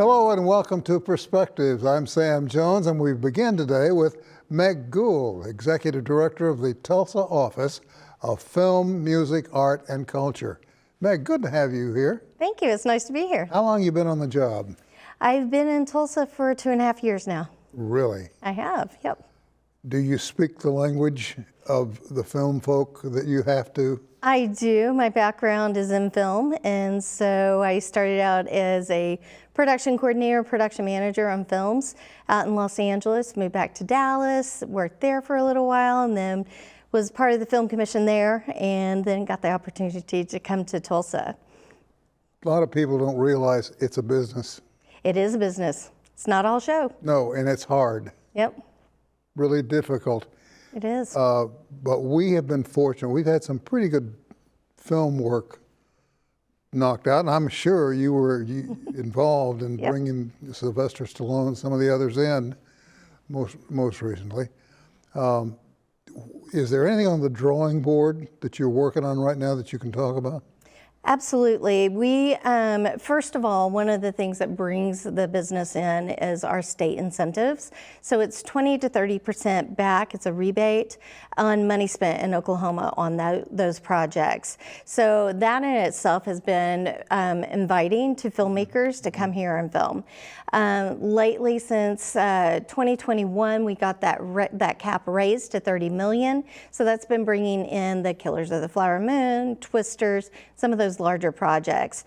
Hello and welcome to Perspectives. I'm Sam Jones and we begin today with Meg Gould, Executive Director of the Tulsa Office of Film, Music, Art, and Culture. Meg, good to have you here. Thank you. It's nice to be here. How long have you been on the job? I've been in Tulsa for 2.5 years now. Really? I have, yep. Do you speak the language of the film folk that you have to? I do. My background is in film, and so I started out as a production coordinator, production manager on films out in Los Angeles, moved back to Dallas, worked there for a little while, and then was part of the film commission there, and then got the opportunity to come to Tulsa. A lot of people don't realize it's a business. It is a business. It's not all show. No, and it's hard. Yep. Really difficult. It is. But we have been fortunate. We've had some pretty good film work knocked out, and I'm sure you were involved in Yep. bringing Sylvester Stallone and some of the others in most recently. Is there anything on the drawing board that you're working on right now that you can talk about? Absolutely. We, first of all, one of the things that brings the business in is our state incentives. So it's 20 to 30% back. It's a rebate on money spent in Oklahoma on those projects. So that in itself has been inviting to filmmakers to come here and film. Lately, since 2021, we got that cap raised to 30 million. So that's been bringing in the Killers of the Flower Moon, Twisters, some of those larger projects.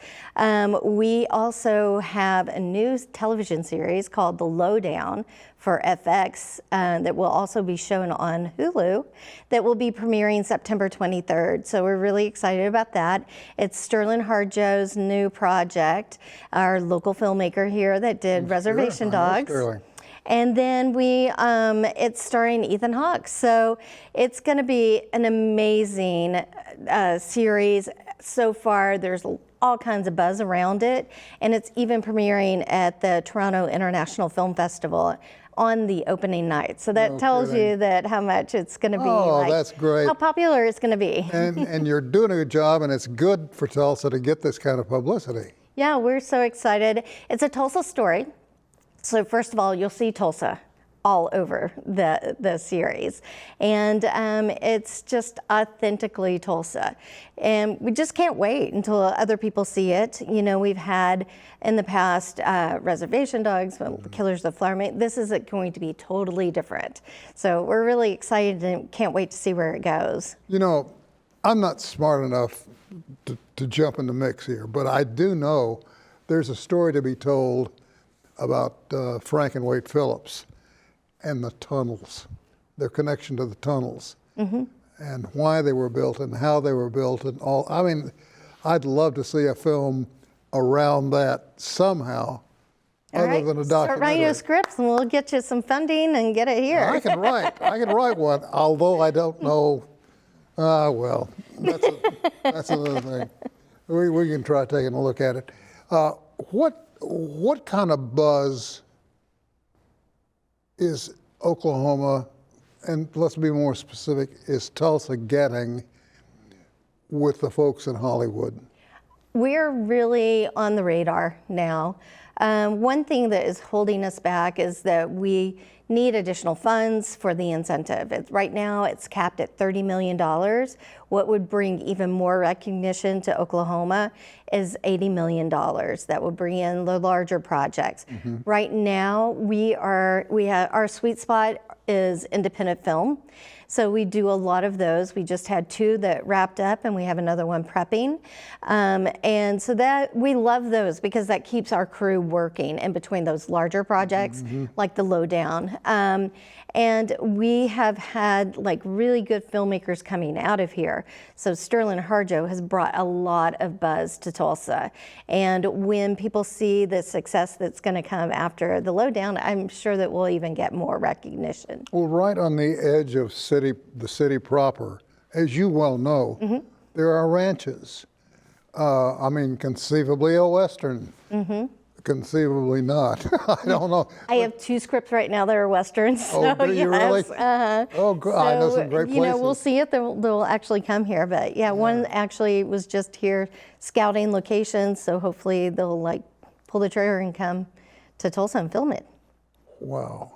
We also have a new television series called The Lowdown for FX that will also be shown on Hulu that will be premiering September 23rd. So we're really excited about that. It's Sterling Harjo's new project, our local filmmaker here that did Reservation Dogs. And then it's starring Ethan Hawke. So it's going to be an amazing series. So far, there's all kinds of buzz around it. And it's even premiering at the Toronto International Film Festival on the opening night. So that tells you that how much it's going to be. Oh, that's great. How popular it's going to be. and you're doing a good job, and it's good for Tulsa to get this kind of publicity. Yeah, we're so excited. It's a Tulsa story. So first of all, you'll see Tulsa all over the series. And it's just authentically Tulsa. And we just can't wait until other people see it. You know, we've had in the past Reservation Dogs, Killers of the Flower Moon. This is going to be totally different. So we're really excited and can't wait to see where it goes. You know, I'm not smart enough to jump in the mix here, but I do know there's a story to be told about Frank and Wade Phillips and the tunnels, their connection to the tunnels, and why they were built and how they were built and all. I mean, I'd love to see a film around that somehow, other than a documentary. Start writing those scripts and we'll get you some funding and get it here. I can write one, although I don't know. Well, that's another thing. We can try taking a look at it. What kind of buzz is Oklahoma, and let's be more specific, is Tulsa getting with the folks in Hollywood? We're really on the radar now. One thing that is holding us back is that we need additional funds for the incentive. Right now it's capped at $30 million. What would bring even more recognition to Oklahoma is $80 million. That would bring in the larger projects. Right now our sweet spot is independent film. So we do a lot of those. We just had 2 that wrapped up and we have another one prepping. And so that we love those because that keeps our crew working in between those larger projects like The Lowdown. And we have had like really good filmmakers coming out of here. So Sterling Harjo has brought a lot of buzz to Tulsa. And when people see the success that's going to come after The Lowdown, I'm sure that we'll even get more recognition. Well, right on the edge of the city proper, as you well know, there are ranches. I mean, conceivably a Western. Conceivably not. I don't know. I have 2 scripts right now that are Westerns. Oh, so do you yes. really? Oh, good. So, I know some great places. You know, we'll see if they'll actually come here. But yeah, one actually was just here scouting locations. So hopefully they'll like pull the trigger and come to Tulsa and film it. Wow.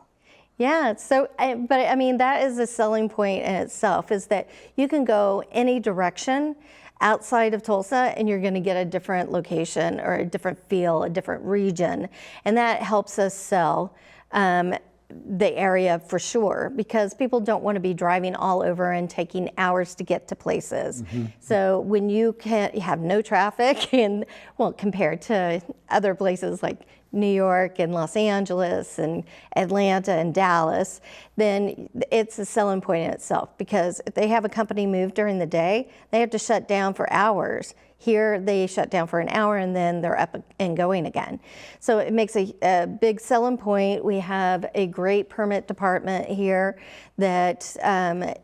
Yeah, so, but I mean, that is a selling point in itself, is that you can go any direction outside of Tulsa and you're going to get a different location or a different feel, a different region. And that helps us sell the area for sure, because people don't want to be driving all over and taking hours to get to places. So when you have no traffic, and well, compared to other places like New York and Los Angeles and Atlanta and Dallas, then it's a selling point in itself, because if they have a company move during the day, they have to shut down for hours. Here, they shut down for an hour and then they're up and going again. So it makes a big selling point. We have a great permit department here that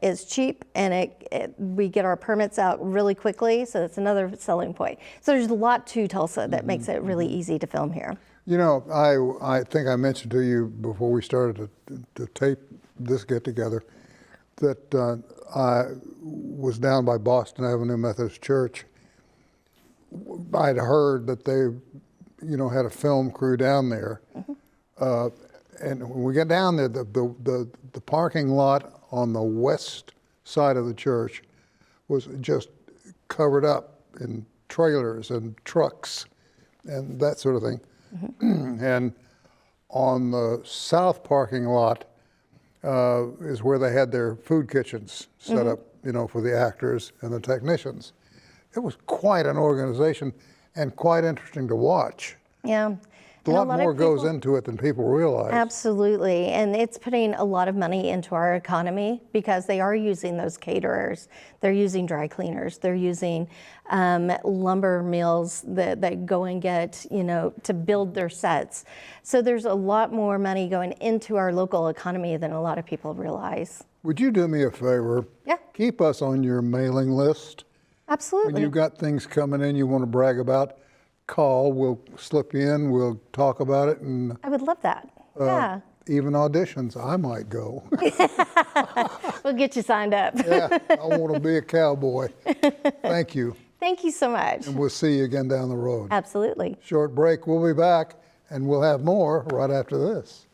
is cheap, and we get our permits out really quickly. So that's another selling point. So there's a lot to Tulsa that makes it really easy to film here. You know, I think I mentioned to you before we started to tape this get-together that I was down by Boston Avenue Methodist Church. I'd heard that they, had a film crew down there. And when we get down there, the parking lot on the west side of the church was just covered up in trailers and trucks and that sort of thing. And on the south parking lot is where they had their food kitchens set up, for the actors and the technicians. It was quite an organization and quite interesting to watch. Yeah. A lot more goes into it than people realize. Absolutely, and it's putting a lot of money into our economy, because they are using those caterers, they're using dry cleaners, they're using lumber mills that go and get, to build their sets. So there's a lot more money going into our local economy than a lot of people realize. Would you do me a favor? Yeah. Keep us on your mailing list. Absolutely. When you've got things coming in you want to brag about, call, we'll slip you in, we'll talk about it, and I would love that. Yeah. even auditions, I might go. We'll get you signed up. Yeah, I want to be a cowboy. Thank you. Thank you so much. And we'll see you again down the road. Absolutely. Short break, we'll be back, and we'll have more right after this.